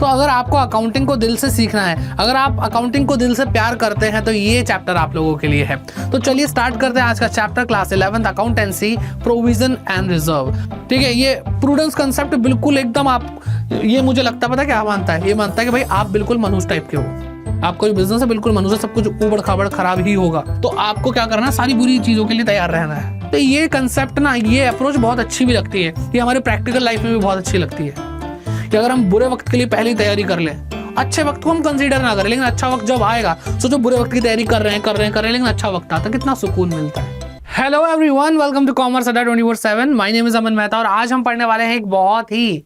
तो अगर आपको अकाउंटिंग को दिल से सीखना है, अगर आप अकाउंटिंग को दिल से प्यार करते हैं तो ये चैप्टर आप लोगों के लिए है। तो चलिए स्टार्ट करते हैं आज का chapter, class 11th accountancy, provision and reserve. ठीक है, ये प्रूडेंस कंसेप्ट बिल्कुल एकदम आप, ये मुझे लगता है पता है क्या मानता है, ये मानता है कि भाई आप बिल्कुल मनुष्य टाइप के हो, आपका जो बिजनेस है बिल्कुल मनुष्य, सब कुछ ऊबड़ खाबड़ खराब ही होगा, तो आपको क्या करना है, सारी बुरी चीजों के लिए तैयार रहना है। तो ये कंसेप्ट ना, ये अप्रोच बहुत अच्छी भी लगती है, ये हमारे प्रैक्टिकल लाइफ में भी बहुत अच्छी लगती है कि अगर हम बुरे वक्त के लिए पहले ही तैयारी कर लें, अच्छे वक्त को हम कंसीडर ना करें, लेकिन अच्छा वक्त जब आएगा, सोचो बुरे वक्त की तैयारी कर रहे हैं, लेकिन अच्छा वक्त आता, कितना सुकून मिलता है। Hello everyone, welcome to commerce Adda 24/7। My name is Aman Mehta और आज हम पढ़ने वाले हैं एक बहुत ही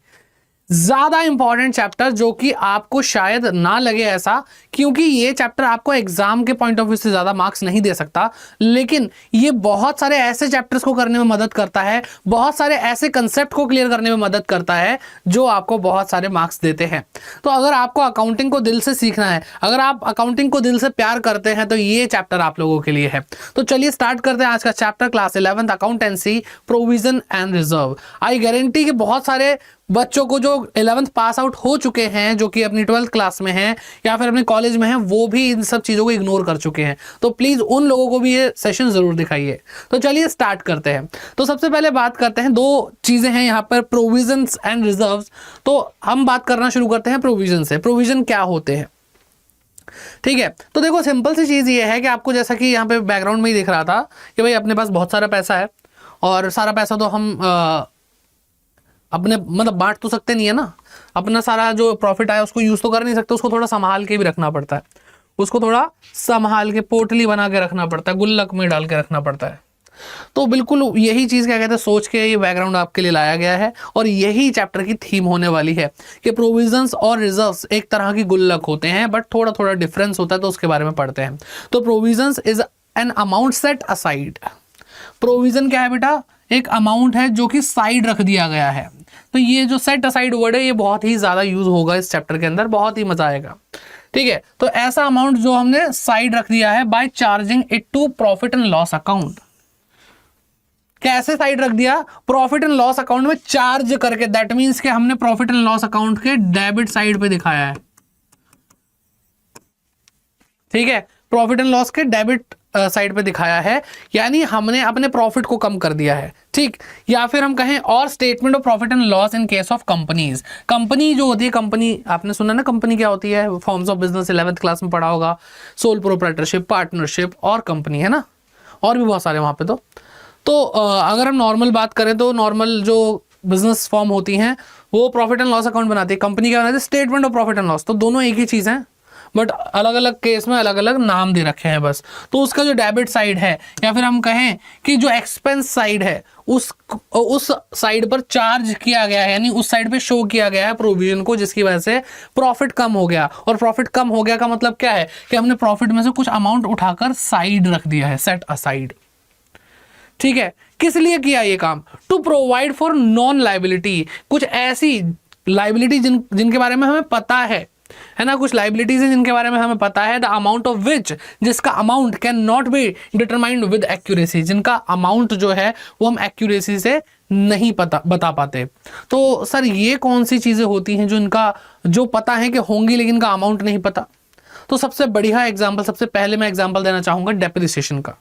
ज्यादा इंपॉर्टेंट चैप्टर, जो कि आपको शायद ना लगे ऐसा, क्योंकि ये चैप्टर आपको एग्जाम के पॉइंट ऑफ व्यू से ज्यादा मार्क्स नहीं दे सकता, लेकिन ये बहुत सारे ऐसे चैप्टर्स को करने में मदद करता है, बहुत सारे ऐसे कंसेप्ट को क्लियर करने में मदद करता है जो आपको बहुत सारे मार्क्स देते हैं। तो अगर आपको अकाउंटिंग को दिल से सीखना है, अगर आप अकाउंटिंग को दिल से प्यार करते हैं तो ये चैप्टर आप लोगों के लिए है। तो चलिए स्टार्ट करते हैं आज का chapter, class 11th accountancy, provision and reserve. I guarantee कि बहुत सारे बच्चों को जो 11th पास आउट हो चुके हैं, जो कि अपनी 12th क्लास में हैं या फिर अपने कॉलेज में हैं, वो भी इन सब चीज़ों को इग्नोर कर चुके हैं। तो प्लीज़ उन लोगों को भी ये सेशन ज़रूर दिखाइए। तो चलिए स्टार्ट करते हैं। तो सबसे पहले बात करते हैं, दो चीज़ें हैं यहाँ पर, प्रोविजंस एंड रिजर्व्स। तो हम बात करना शुरू करते हैं प्रोविजन से। प्रोविजन क्या होते हैं, ठीक है। तो देखो सिंपल सी चीज़ ये है कि आपको, जैसा कि यहाँ पे बैकग्राउंड में ही दिख रहा था कि भाई अपने पास बहुत सारा पैसा है और सारा पैसा तो हम अपने मतलब बांट तो सकते नहीं है ना, अपना सारा जो प्रॉफिट आया उसको यूज तो कर नहीं सकते, उसको थोड़ा संभाल के भी रखना पड़ता है, उसको थोड़ा संभाल के पोटली बना के रखना पड़ता है, गुल्लक में डाल के रखना पड़ता है। तो बिल्कुल यही चीज क्या कहते हैं, सोच के ये बैकग्राउंड आपके लिए लाया गया है और यही चैप्टर की थीम होने वाली है कि प्रोविजंस और रिजर्व्स एक तरह की गुल्लक होते हैं, बट थोड़ा थोड़ा डिफरेंस होता है, तो उसके बारे में पढ़ते हैं। तो provisions is an amount set aside. Provision क्या है बेटा, एक अमाउंट है जो कि साइड रख दिया गया है। तो ये जो सेट असाइड वर्ड है, ये बहुत ही ज्यादा यूज होगा इस चैप्टर के अंदर, बहुत ही मजा आएगा। ठीक है, तो ऐसा अमाउंट जो हमने साइड रख दिया है by charging it to profit and loss account. कैसे साइड रख दिया, प्रॉफिट एंड लॉस अकाउंट में चार्ज करके। दैट मींस कि हमने प्रॉफिट एंड लॉस अकाउंट के डेबिट साइड पे दिखाया है। ठीक है, प्रॉफिट एंड लॉस के डेबिट साइड पे दिखाया है, यानी हमने अपने प्रॉफिट को कम कर दिया है। ठीक, या फिर हम कहें और statement of profit and loss in case of companies. Company जो होती है, कंपनी आपने सुना ना, कंपनी क्या होती है, forms of business 11th class में पढ़ा होगा, सोल प्रोप्राइटरशिप, पार्टनरशिप और कंपनी, है ना, और भी बहुत सारे वहां पे। तो अगर हम नॉर्मल बात करें तो नॉर्मल जो बिजनेस फॉर्म होती हैं वो प्रॉफिट एंड लॉस अकाउंट बनाती है, कंपनी क्या बनाती है, statement of profit and loss. तो दोनों एक ही चीज है, बट अलग अलग केस में अलग अलग नाम दे रखे हैं बस। तो उसका जो डेबिट साइड है, या फिर हम कहें कि जो एक्सपेंस साइड है, उस साइड पर चार्ज किया गया है, यानी उस साइड पे शो किया गया है प्रोविजन को, जिसकी वजह से प्रॉफिट कम हो गया। और प्रॉफिट कम हो गया का मतलब क्या है कि हमने प्रॉफिट में से कुछ अमाउंट उठाकर साइड रख दिया है, सेट असाइड। ठीक है, किस लिए किया ये काम, to provide for known liability. कुछ ऐसी लाइबिलिटी जिनके बारे में हमें पता है ना, कुछ लाइबिलिटीज हैं जिनके बारे में हमें पता है, द अमाउंट ऑफ विच, जिसका amount can not be determined with accuracy, जिनका अमाउंट जो है वो हम एक्यूरेसी से नहीं बता पाते। तो सर ये कौन सी चीजें होती हैं जो इनका जो पता है कि होंगी लेकिन इनका अमाउंट नहीं पता। तो सबसे बढ़िया एग्जाम्पल, सबसे पहले मैं एग्जाम्पल देना चाहूंगा डेप्रिसिएशन का।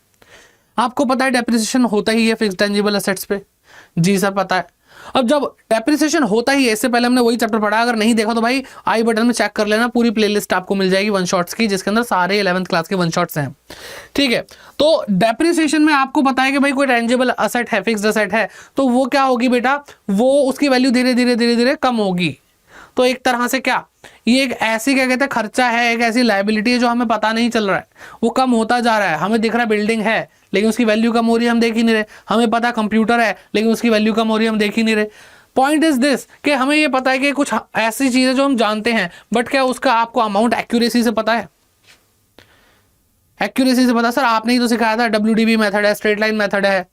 आपको पता है डेप्रिसिएशन होता ही है फिक्स्ड टेंजिबल एसेट्स पे, जी सर पता है। अब जब डेप्रिसिएशन होता ही है, इससे पहले हमने वही चैप्टर पढ़ा, अगर नहीं देखा तो भाई आई बटन में चेक कर लेना, पूरी प्लेलिस्ट आपको मिल जाएगी वन शॉट्स की, जिसके अंदर सारे 11th क्लास के वन शॉट्स हैं। ठीक है, तो डेप्रिसिएशन में आपको पता है कि भाई कोई टेंजिबल एसेट है, फिक्स्ड एसेट है, तो वो क्या होगी बेटा, वो उसकी वैल्यू धीरे धीरे कम होगी। तो एक तरह से क्या, ये एक ऐसी क्या कहते हैं खर्चा है, एक ऐसी लायबिलिटी है जो हमें पता नहीं चल रहा है, वो कम होता जा रहा है। हमें दिख रहा है बिल्डिंग है लेकिन उसकी वैल्यू कम हो रही है, हम देख ही नहीं रहे। हमें पता कंप्यूटर है लेकिन उसकी वैल्यू कम हो रही है, हम देख ही नहीं रहे। पॉइंट इज दिस कि हमें ये पता है कि कुछ ऐसी चीजें जो हम जानते हैं, बट क्या उसका आपको अमाउंट एक्यूरेसी से पता है, एक्यूरेसी से पता। सर आपने ही तो सिखाया था, WDB मेथड है, स्ट्रेट लाइन मेथड है।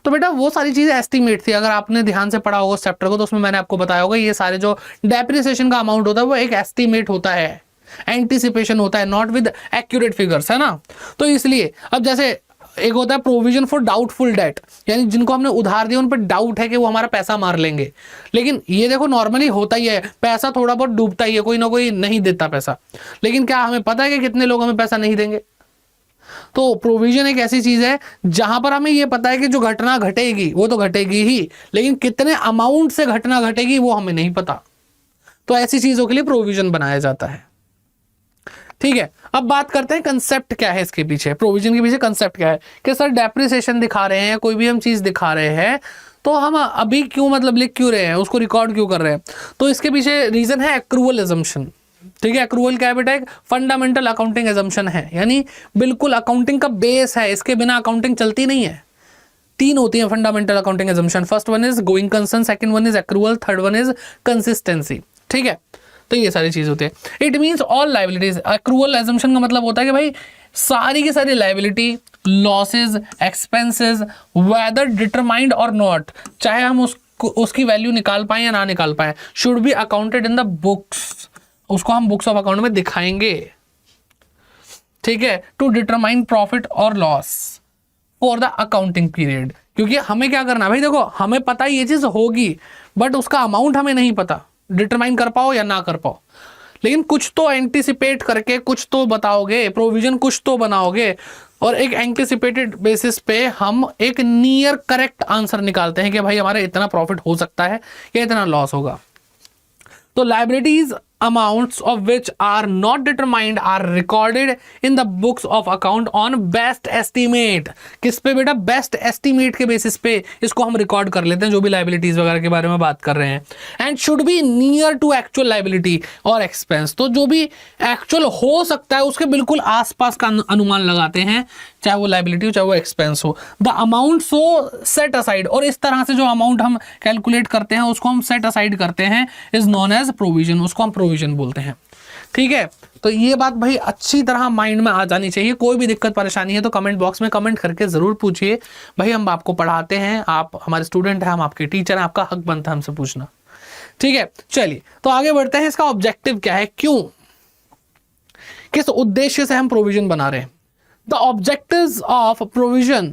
तो बेटा वो सारी चीजें एस्टिमेट थी, अगर आपने ध्यान से पढ़ा होगा उस चैप्टर को तो उसमें मैंने आपको बताया होगा ये सारे जो डेप्रिसिएशन का अमाउंट होता है वो एक एस्टिमेट होता है, एंटिसिपेशन होता है, नॉट विद एक्यूरेट फिगर्स, है ना। तो इसलिए अब जैसे एक होता है प्रोविजन फॉर डाउटफुल डेट, यानी जिनको हमने उधार दिया उन पर डाउट है कि वो हमारा पैसा मार लेंगे। लेकिन ये देखो नॉर्मली होता ही है, पैसा थोड़ा बहुत डूबता ही है, कोई ना कोई नहीं देता पैसा। लेकिन क्या हमें पता है कि कितने लोग हमें पैसा नहीं देंगे? तो प्रोविजन एक ऐसी चीज है जहां पर हमें यह पता है कि जो घटना घटेगी वो तो घटेगी ही, लेकिन कितने अमाउंट से घटना घटेगी वो हमें नहीं पता। तो ऐसी चीजों के लिए प्रोविजन बनाया जाता है। ठीक है, अब बात करते हैं कंसेप्ट क्या है इसके पीछे, प्रोविजन के पीछे कंसेप्ट क्या है। कि सर डेप्रिसिएशन दिखा रहे हैं, कोई भी हम चीज दिखा रहे हैं, तो हम अभी क्यों मतलब लिख क्यों रहे हैं, उसको रिकॉर्ड क्यों कर रहे हैं? तो इसके पीछे रीजन है एक्रूवल एजम्पशन। ठीक है, एक्रूवल क्या है बेटा? एक फंडामेंटल अकाउंटिंग एजम्पशन है, यानी बिल्कुल अकाउंटिंग का बेस है, इसके बिना अकाउंटिंग चलती नहीं है। 3 होती है fundamental accounting assumption. First one is going concern, second one is accrual, third one is consistency. ठीक है, तो ये सारी चीज होती है। It means all liabilities. Accrual assumption का मतलब होता है कि भाई सारी की सारी liability, losses, expenses, whether determined और नॉट, चाहे हम उसकी वैल्यू निकाल पाए या ना निकाल पाए, should be accounted in the books. उसको हम बुक्स ऑफ अकाउंट में दिखाएंगे। ठीक है, टू डिटरमाइन प्रॉफिट और loss for the accounting period. क्योंकि हमें क्या करना है भाई, देखो हमें पता है ये चीज होगी, बट उसका अमाउंट हमें नहीं पता, डिटरमाइन कर पाओ या ना कर पाओ, लेकिन कुछ तो एंटिसिपेट करके कुछ तो बताओगे, प्रोविजन कुछ तो बनाओगे, और एक एंटिसिपेटेड बेसिस पे हम एक नियर करेक्ट आंसर निकालते हैं कि भाई हमारा इतना प्रॉफिट हो सकता है या इतना लॉस होगा। तो liabilities amounts of which are not determined are recorded in the books of account on best estimate। किस पे बेटा? बेस्ट एस्टिमेट के बेसिस पे इसको हम रिकॉर्ड कर लेते हैं, जो भी लाइबिलिटीज वगैरह के बारे में बात कर रहे हैं। And should be near to actual liability और एक्सपेंस। तो जो भी एक्चुअल हो सकता है उसके बिल्कुल आसपास का अनुमान लगाते हैं, चाहे वो लाइबिलिटी हो चाहे वो एक्सपेंस हो। The amount so set aside, और इस तरह से जो अमाउंट हम कैलकुलेट करते हैं उसको हम सेट असाइड करते हैं, इज नॉन एज प्रोविजन, उसको हम प्रोविजन बोलते हैं। ठीक है, तो ये बात भाई अच्छी तरह माइंड में आ जानी चाहिए। कोई भी दिक्कत परेशानी है तो कमेंट बॉक्स में कमेंट करके जरूर पूछिए। भाई हम आपको पढ़ाते हैं, आप हमारे स्टूडेंट हैं, हम आपके टीचर हैं, आपका हक बनता है हमसे पूछना। ठीक है, चलिए तो आगे बढ़ते हैं। इसका ऑब्जेक्टिव क्या है, क्यों, किस उद्देश्य से हम प्रोविजन बना रहे हैं? The objectives of provision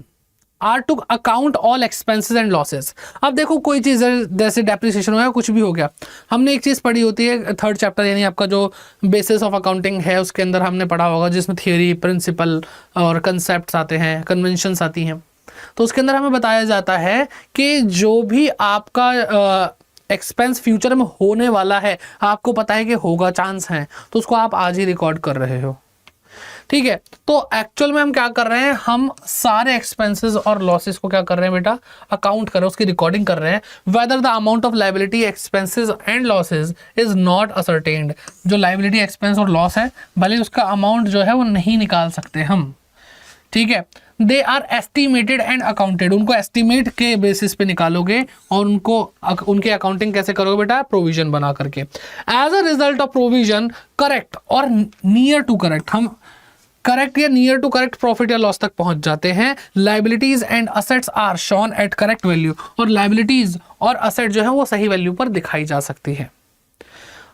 are to account all expenses and losses। अब देखो कोई चीज़ जैसे डेप्रिसिएशन हो गया, कुछ भी हो गया, हमने एक चीज़ पढ़ी होती है 3rd चैप्टर, यानी आपका जो बेसिस ऑफ अकाउंटिंग है उसके अंदर हमने पढ़ा होगा, जिसमें थियोरी, प्रिंसिपल और कंसेप्ट्स आते हैं, कन्वेंशंस आती हैं। तो उसके अंदर हमें बताया जाता है कि जो भी आपका एक्सपेंस फ्यूचर में होने वाला है, आपको पता है कि होगा, चांस है, तो उसको आप आज ही रिकॉर्ड कर रहे हो। ठीक है, तो एक्चुअल में हम क्या कर रहे हैं, हम सारे एक्सपेंसेस और लॉसेस को क्या कर रहे हैं बेटा, अकाउंट कर रहे हैं, उसकी रिकॉर्डिंग कर रहे हैं। Whether the amount of liability, expenses and losses is not ascertained. जो लाइबिलिटी, एक्सपेंस और लॉस है, भले उसका अमाउंट जो है वो नहीं निकाल सकते हम। ठीक है, they are estimated and accounted. उनको एस्टिमेट के बेसिस पे निकालोगे और उनके अकाउंटिंग कैसे करोगे बेटा, प्रोविजन बना करके। As a result of provision correct और नियर टू करेक्ट, हम करेक्ट या नियर टू करेक्ट प्रॉफिट या लॉस तक पहुंच जाते हैं। Liabilities and assets are shown at correct value, और लाइबिलिटीज और असेट जो है वो सही वैल्यू पर दिखाई जा सकती है।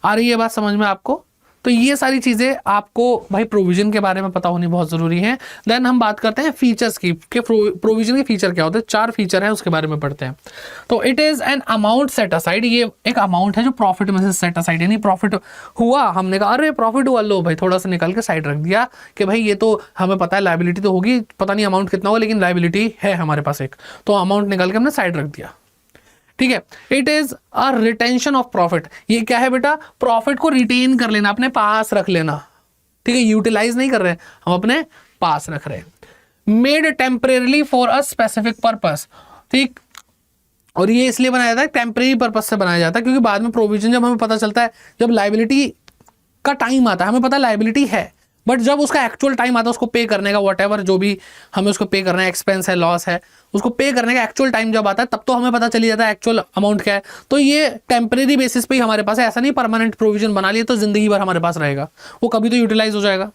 आ रही है बात समझ में आपको? तो ये सारी चीजें आपको भाई प्रोविजन के बारे में पता होनी बहुत जरूरी है। देन हम बात करते हैं फीचर्स की, कि प्रोविजन के फीचर क्या होते हैं। 4 फीचर है, उसके बारे में पढ़ते हैं। तो it is an amount set aside, ये एक अमाउंट है जो प्रॉफिट में से सेट असाइड, यानी प्रॉफिट हुआ, हमने कहा अरे प्रॉफिट हुआ, लो भाई थोड़ा सा निकाल के साइड रख दिया कि भाई ये तो हमें पता है लाइबिलिटी तो होगी, पता नहीं अमाउंट कितना होगा, लेकिन लाइबिलिटी है हमारे पास एक, तो अमाउंट निकाल के हमने साइड रख दिया। ठीक है, it is a retention of profit. ये क्या है बेटा, प्रॉफिट को रिटेन कर लेना, अपने पास रख लेना। ठीक है, यूटिलाइज नहीं कर रहे, हम अपने पास रख रहे हैं। Made temporarily for a specific purpose. ठीक, और ये इसलिए बनाया जाता है, टेम्परेरी पर्पस से बनाया जाता है, क्योंकि बाद में प्रोविजन जब हमें पता चलता है, जब लाइबिलिटी का टाइम आता है, हमें पता है लाइबिलिटी है, बट जब उसका एक्चुअल टाइम आता है उसको पे करने का, व्हाटएवर जो भी हमें उसको पे करना है, एक्सपेंस है, लॉस है, उसको पे करने का एक्चुअल टाइम जब आता है, तब तो हमें पता चली जाता है एक्चुअल अमाउंट क्या है। तो ये टेम्परेरी बेसिस पे ही हमारे पास है, ऐसा नहीं परमानेंट प्रोविजन बना लिए तो जिंदगी भर हमारे पास रहेगा, वो कभी तो यूटिलाइज हो जाएगा।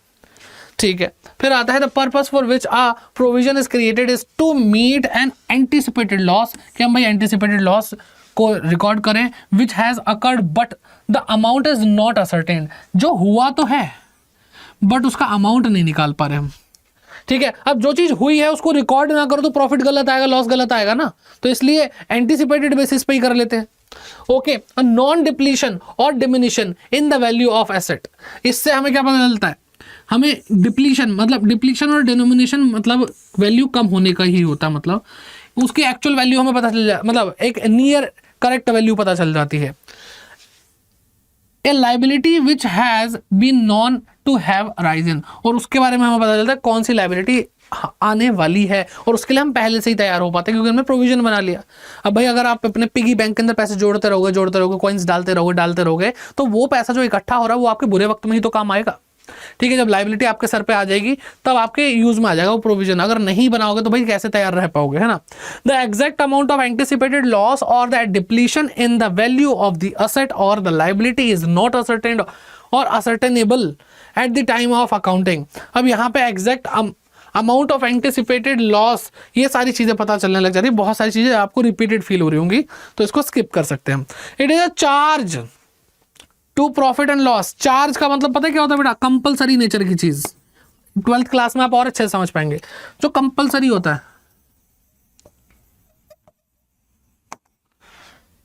ठीक है, फिर आता है the purpose for which a provision is created is to meet an anticipated loss, कि हम भाई एंटिसिपेटेड लॉस को रिकॉर्ड करें, which has occurred but the amount is not ascertained. जो हुआ तो है बट उसका अमाउंट नहीं निकाल पा रहे हम, ठीक है, अब जो चीज हुई है उसको रिकॉर्ड ना करो तो प्रॉफिट गलत आएगा, लॉस गलत आएगा ना, तो इसलिए एंटीसिपेटेड बेसिस पे ही कर लेते हैं। ओके, नॉन डिप्लीशन और diminishing in the value of asset, इससे हमें क्या पता चलता है, हमें डिप्लीशन मतलब डिप्लीशन और डिनोमिनेशन मतलब वैल्यू कम होने का ही होता है, मतलब उसकी एक्चुअल वैल्यू हमें पता चल जाए, मतलब एक नियर करेक्ट वैल्यू पता चल जाती है। A liability which has been known to have arisen, और उसके बारे में हमें पता चलता है कौन सी लाइबिलिटी आने वाली है, और उसके लिए हम पहले से ही तैयार हो पाते हैं क्योंकि हमने प्रोविजन बना लिया। अब भाई अगर आप अपने पिगी बैंक के अंदर पैसे जोड़ते रहोगे कॉइन्स डालते रहोगे तो वो पैसा जो इकट्ठा हो रहा है वो आपके बुरे वक्त में ही तो काम आएगा। ठीक है, जब लाइबिलिटी आपके सर पे आ जाएगी तब आपके यूज में आ जाएगा वो प्रोविजन, अगर नहीं बनाओगे तो भाई कैसे तैयार रह पाओगे, है ना। The exact amount of anticipated loss और the depletion in the value of the asset और the liability is not ascertained और ascertainable at the time of accounting. अब यहाँ पे exact amount of anticipated loss, ये सारी चीजें पता चलने लग जाती है, बहुत सारी चीजें आपको रिपीटेड फील हो रही होंगी तो इसको स्किप कर सकते हैं हम। It is a charge to profit and loss. Charge का मतलब पता है क्या होता है बेटा, कंपलसरी नेचर की चीज, 12th क्लास में आप और अच्छे से समझ पाएंगे, जो कंपलसरी होता है।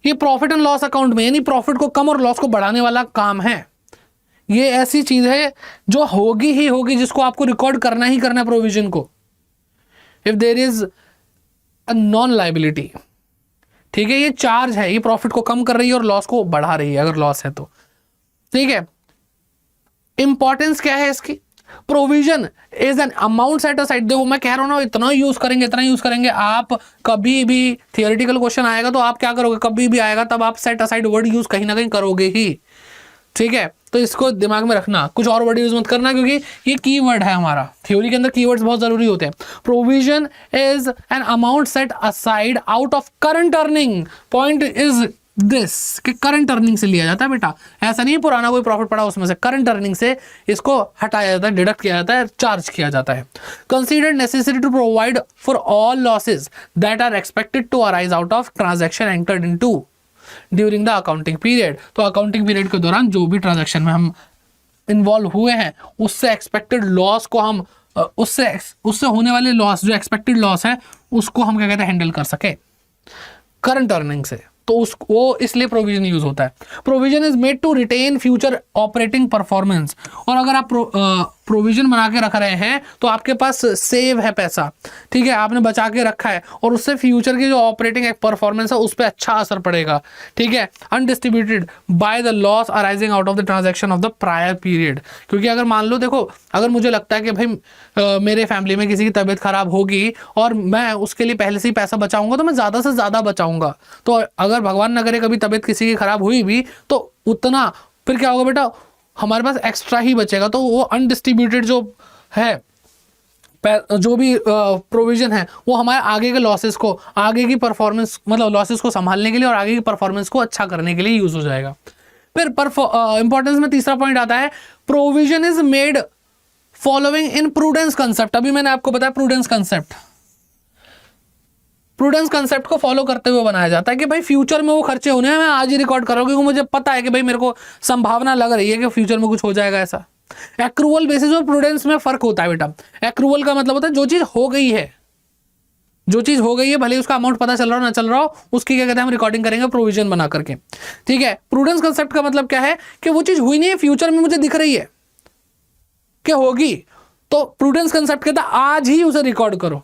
ये प्रॉफिट एंड लॉस अकाउंट में यानी प्रॉफिट को कम और लॉस को बढ़ाने वाला काम है। ये ऐसी चीज है जो होगी ही होगी, जिसको आपको रिकॉर्ड करना ही करना है प्रोविजन को, if there is a known liability. ठीक है, ये चार्ज है, ये प्रॉफिट को कम कर रही है और लॉस को बढ़ा रही है अगर लॉस है तो। ठीक है, इंपॉर्टेंस क्या है इसकी, provision is an amount set aside. देखो मैं कह रहा हूं ना, इतना यूज करेंगे आप, कभी भी थियोरेटिकल क्वेश्चन आएगा तो आप क्या करोगे, कभी भी आएगा तब आप सेट असाइड वर्ड यूज कहीं ना कहीं करोगे ही। ठीक है, तो इसको दिमाग में रखना, कुछ और वर्ड यूज मत करना क्योंकि ये कीवर्ड है हमारा, थ्योरी के अंदर कीवर्ड्स बहुत जरूरी होते हैं। Provision is an amount set aside out of current earning. Point is this कि करंट अर्निंग से लिया जाता है बेटा, ऐसा नहीं पुराना कोई प्रॉफिट पड़ा उसमें से, करंट अर्निंग से इसको हटाया जाता है, डिडक्ट किया जाता है, चार्ज किया जाता है। Considered necessary to provide for all losses that are expected to arise out of transaction entered into during the accounting period. तो अकाउंटिंग पीरियड के दौरान जो भी ट्रांजैक्शन में हम इन्वॉल्व हुए हैं उससे एक्सपेक्टेड लॉस को हम उससे होने वाले लॉस, जो एक्सपेक्टेड लॉस है उसको हम क्या कहते हैं, हैंडल कर सके करंट अर्निंग से, तो वो इसलिए प्रोविजन यूज होता है। Provision is made to retain future operating performance. और अगर आप प्रोविजन बना के रख रहे हैं तो आपके पास सेव है पैसा, ठीक है, आपने बचा के रखा है और उससे फ्यूचर की जो ऑपरेटिंग परफॉर्मेंस है उस पर अच्छा असर पड़ेगा। ठीक है, undistributed by the loss arising out of the transaction of the prior period. क्योंकि अगर मान लो, देखो अगर मुझे लगता है कि भाई मेरे फैमिली में किसी की तबीयत खराब होगी और मैं उसके लिए पहले से ही पैसा बचाऊंगा तो मैं ज़्यादा से ज़्यादा बचाऊंगा, तो अगर भगवान न करे कभी तबीयत किसी की खराब हुई भी तो उतना फिर क्या होगा बेटा, हमारे पास एक्स्ट्रा ही बचेगा। तो वो अनडिस्ट्रीब्यूटेड जो है जो भी प्रोविजन है वो हमारे आगे के लॉसेस को, आगे की परफॉर्मेंस मतलब लॉसेस को संभालने के लिए और आगे की परफॉर्मेंस को अच्छा करने के लिए यूज हो जाएगा। फिर इंपॉर्टेंस में तीसरा पॉइंट आता है, provision is made following in prudence concept. अभी मैंने आपको बताया प्रूडेंस कंसेप्ट, प्रूडेंस कंसेप्ट को फॉलो करते हुए बनाया जाता है कि भाई फ्यूचर में वो खर्चे होने हैं, मैं आज ही रिकॉर्ड कर रहा हूं क्योंकि मुझे पता है कि भाई मेरे को संभावना लग रही है कि फ्यूचर में कुछ हो जाएगा ऐसा। एक्रूवल बेसिस और प्रूडेंस में फर्क होता है बेटा। एक्रूवल का मतलब होता है जो चीज हो गई है, जो चीज हो गई है भले उसका अमाउंट पता चल रहा हो ना चल रहा हो, उसकी क्या कहते हैं हम रिकॉर्डिंग करेंगे प्रोविजन बना करके। ठीक है, प्रूडेंस कंसेप्ट का मतलब क्या है कि वो चीज हुई नहीं है, फ्यूचर में मुझे दिख रही है कि होगी, तो प्रूडेंस कंसेप्ट कहता है आज ही उसे रिकॉर्ड करो।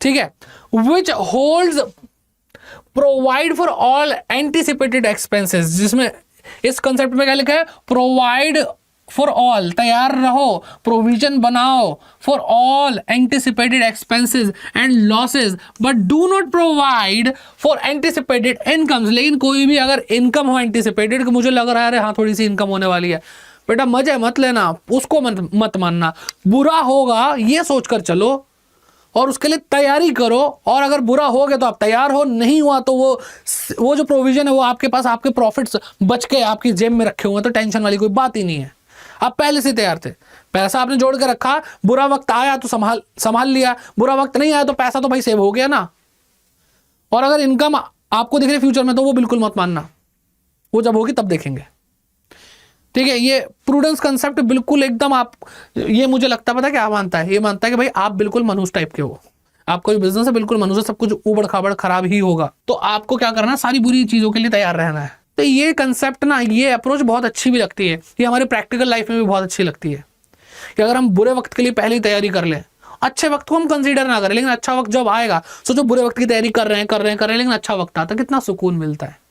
ठीक है, विच holds provide for all anticipated expenses, जिसमें इस कंसेप्ट में क्या लिखा है, प्रोवाइड फॉर ऑल, तैयार रहो, प्रोविजन बनाओ for all anticipated expenses and losses, but do not provide for anticipated incomes. लेकिन कोई भी अगर इनकम हो एंटीसिपेटेड कि मुझे लग रहा है अरे हाँ थोड़ी सी इनकम होने वाली है, बेटा मजे मत लेना, उसको मत मानना, बुरा होगा ये सोचकर चलो और उसके लिए तैयारी करो। और अगर बुरा हो गया तो आप तैयार हो, नहीं हुआ तो वो जो प्रोविजन है वो आपके पास, आपके प्रॉफिट्स बच के आपकी जेब में रखे हुए हैं, तो टेंशन वाली कोई बात ही नहीं है। आप पहले से तैयार थे, पैसा आपने जोड़ के रखा, बुरा वक्त आया तो संभाल लिया, बुरा वक्त नहीं आया तो पैसा तो भाई सेव हो गया ना। और अगर इनकम आपको दिख रही फ्यूचर में तो वो बिल्कुल मत मानना, वो जब होगी तब देखेंगे। ठीक है, ये प्रूडेंस कंसेप्ट बिल्कुल एकदम आप, ये मुझे लगता है पता क्या मानता है, ये मानता है कि भाई आप बिल्कुल मनुष्य टाइप के हो, आपका जो बिजनेस है बिल्कुल मनुष्य, सब कुछ उबड़ खाबड़ खराब ही होगा, तो आपको क्या करना है, सारी बुरी चीजों के लिए तैयार रहना है। तो ये कंसेप्ट ना, ये अप्रोच बहुत अच्छी भी लगती है, ये हमारे प्रैक्टिकल लाइफ में भी बहुत अच्छी लगती है कि अगर हम बुरे वक्त के लिए पहले ही तैयारी कर लें, अच्छे वक्त को हम कंसीडर ना करें, लेकिन अच्छा वक्त जब आएगा, सोचो बुरे वक्त की तैयारी कर रहे हैं, लेकिन अच्छा वक्त आता है, कितना सुकून मिलता है।